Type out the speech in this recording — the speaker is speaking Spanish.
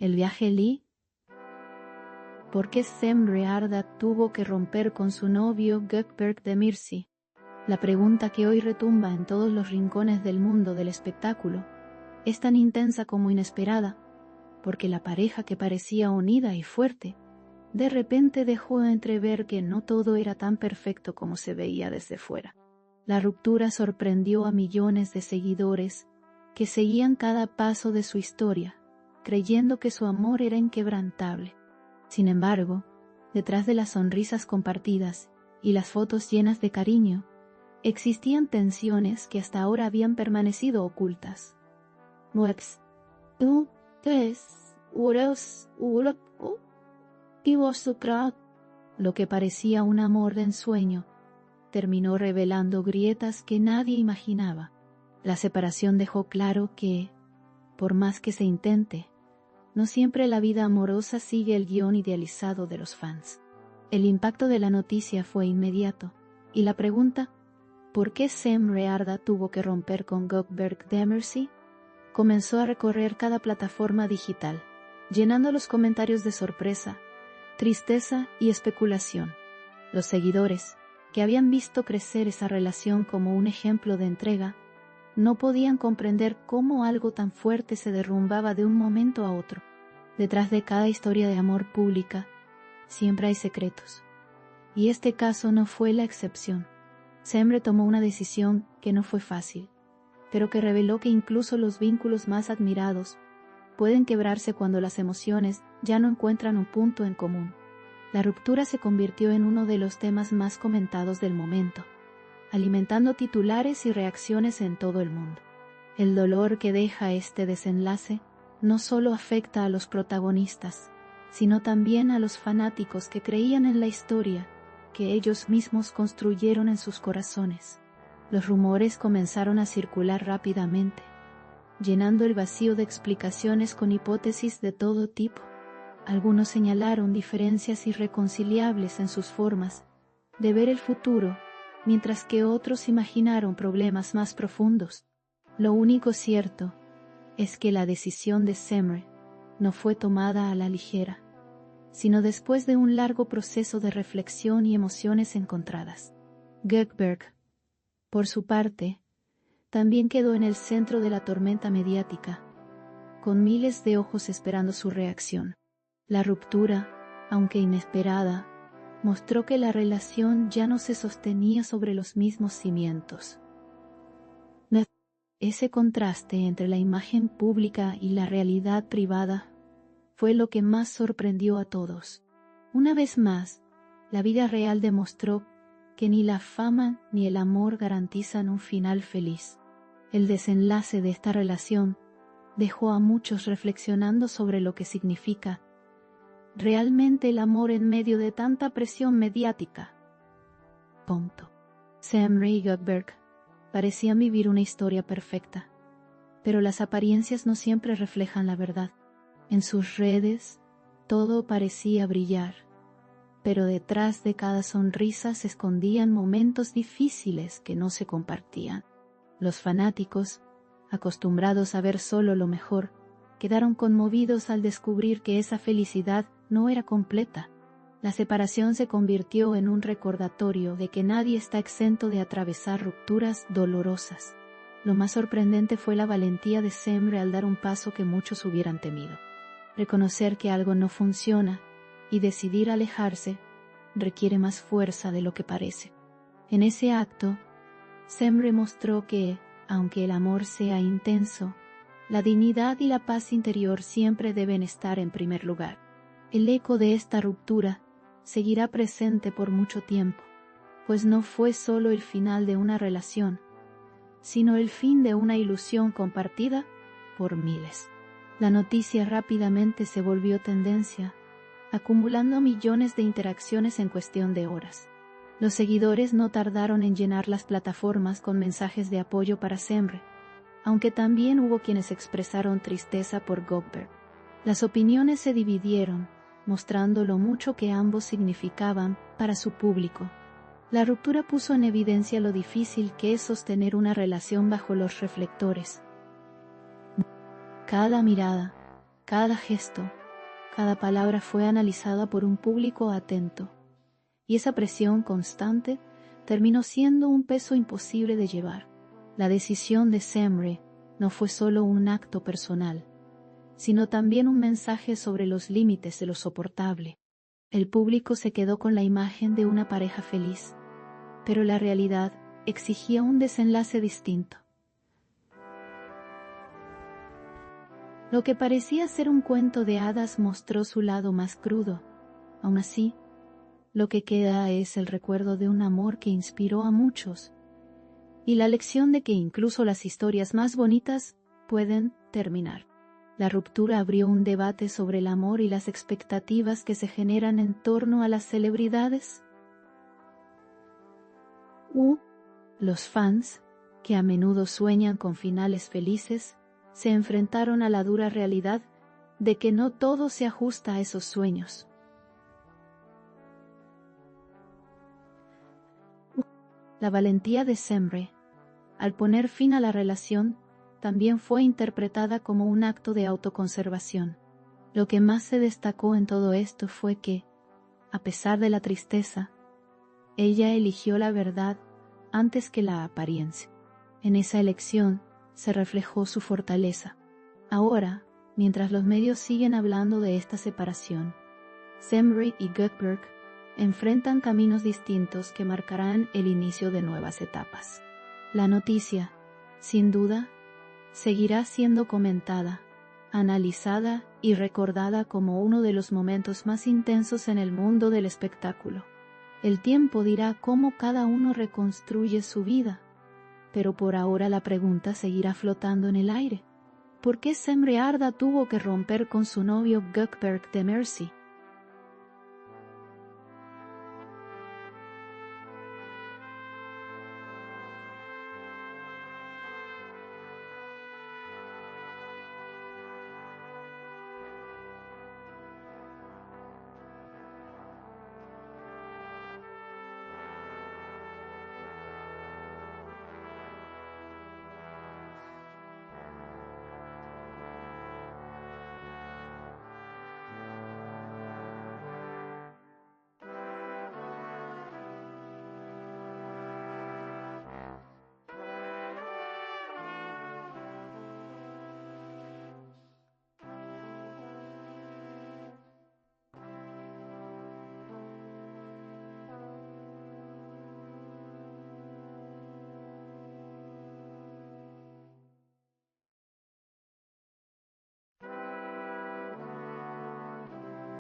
¿El viaje Lee? ¿Por qué Semre Ardha tuvo que romper con su novio Gökberk Demirci? La pregunta que hoy retumba en todos los rincones del mundo del espectáculo es tan intensa como inesperada, porque la pareja que parecía unida y fuerte, de repente dejó entrever que no todo era tan perfecto como se veía desde fuera. La ruptura sorprendió a millones de seguidores que seguían cada paso de su historia, creyendo que su amor era inquebrantable. Sin embargo, detrás de las sonrisas compartidas y las fotos llenas de cariño, existían tensiones que hasta ahora habían permanecido ocultas. Lo que parecía un amor de ensueño terminó revelando grietas que nadie imaginaba. La separación dejó claro que, por más que se intente, no siempre la vida amorosa sigue el guión idealizado de los fans. El impacto de la noticia fue inmediato, y la pregunta, ¿por qué Semre Ardha tuvo que romper con Gökberk Demirci?, comenzó a recorrer cada plataforma digital, llenando los comentarios de sorpresa, tristeza y especulación. Los seguidores, que habían visto crecer esa relación como un ejemplo de entrega, no podían comprender cómo algo tan fuerte se derrumbaba de un momento a otro. Detrás de cada historia de amor pública, siempre hay secretos. Y este caso no fue la excepción. Semre tomó una decisión que no fue fácil, pero que reveló que incluso los vínculos más admirados pueden quebrarse cuando las emociones ya no encuentran un punto en común. La ruptura se convirtió en uno de los temas más comentados del momento, alimentando titulares y reacciones en todo el mundo. El dolor que deja este desenlace no solo afecta a los protagonistas, sino también a los fanáticos que creían en la historia que ellos mismos construyeron en sus corazones. Los rumores comenzaron a circular rápidamente, llenando el vacío de explicaciones con hipótesis de todo tipo. Algunos señalaron diferencias irreconciliables en sus formas de ver el futuro, mientras que otros imaginaron problemas más profundos. Lo único cierto es que la decisión de Semre no fue tomada a la ligera, sino después de un largo proceso de reflexión y emociones encontradas. Gökberk, por su parte, también quedó en el centro de la tormenta mediática, con miles de ojos esperando su reacción. La ruptura, aunque inesperada, mostró que la relación ya no se sostenía sobre los mismos cimientos. Ese contraste entre la imagen pública y la realidad privada fue lo que más sorprendió a todos. Una vez más, la vida real demostró que ni la fama ni el amor garantizan un final feliz. El desenlace de esta relación dejó a muchos reflexionando sobre lo que significa realmente el amor en medio de tanta presión mediática. Semre y Gökberk parecían vivir una historia perfecta, pero las apariencias no siempre reflejan la verdad. En sus redes todo parecía brillar, pero detrás de cada sonrisa se escondían momentos difíciles que no se compartían. Los fanáticos, acostumbrados a ver solo lo mejor, quedaron conmovidos al descubrir que esa felicidad no era completa. La separación se convirtió en un recordatorio de que nadie está exento de atravesar rupturas dolorosas. Lo más sorprendente fue la valentía de Semre al dar un paso que muchos hubieran temido. Reconocer que algo no funciona y decidir alejarse requiere más fuerza de lo que parece. En ese acto, Semre mostró que, aunque el amor sea intenso, la dignidad y la paz interior siempre deben estar en primer lugar. El eco de esta ruptura seguirá presente por mucho tiempo, pues no fue solo el final de una relación, sino el fin de una ilusión compartida por miles. La noticia rápidamente se volvió tendencia, acumulando millones de interacciones en cuestión de horas. Los seguidores no tardaron en llenar las plataformas con mensajes de apoyo para Semre, aunque también hubo quienes expresaron tristeza por Gökberk. Las opiniones se dividieron, mostrando lo mucho que ambos significaban para su público. La ruptura puso en evidencia lo difícil que es sostener una relación bajo los reflectores. Cada mirada, Cada gesto, cada palabra fue analizada por un público atento, y esa presión constante terminó siendo un peso imposible de llevar. La decisión de Semre no fue solo un acto personal, sino también un mensaje sobre los límites de lo soportable. El público se quedó con la imagen de una pareja feliz, pero la realidad exigía un desenlace distinto. Lo que parecía ser un cuento de hadas mostró su lado más crudo. Aún así, lo que queda es el recuerdo de un amor que inspiró a muchos, y la lección de que incluso las historias más bonitas pueden terminar. La ruptura abrió un debate sobre el amor y las expectativas que se generan en torno a las celebridades. Los fans, que a menudo sueñan con finales felices, se enfrentaron a la dura realidad de que no todo se ajusta a esos sueños. La valentía de Semre, al poner fin a la relación, también fue interpretada como un acto de autoconservación. Lo que más se destacó en todo esto fue que, a pesar de la tristeza, ella eligió la verdad antes que la apariencia. En esa elección se reflejó su fortaleza. Ahora, mientras los medios siguen hablando de esta separación, Semre y Göteborg enfrentan caminos distintos que marcarán el inicio de nuevas etapas. La noticia, sin duda, seguirá siendo comentada, analizada y recordada como uno de los momentos más intensos en el mundo del espectáculo. El tiempo dirá cómo cada uno reconstruye su vida, pero por ahora la pregunta seguirá flotando en el aire. ¿Por qué Semre Arda tuvo que romper con su novio Göteborg de Mercy?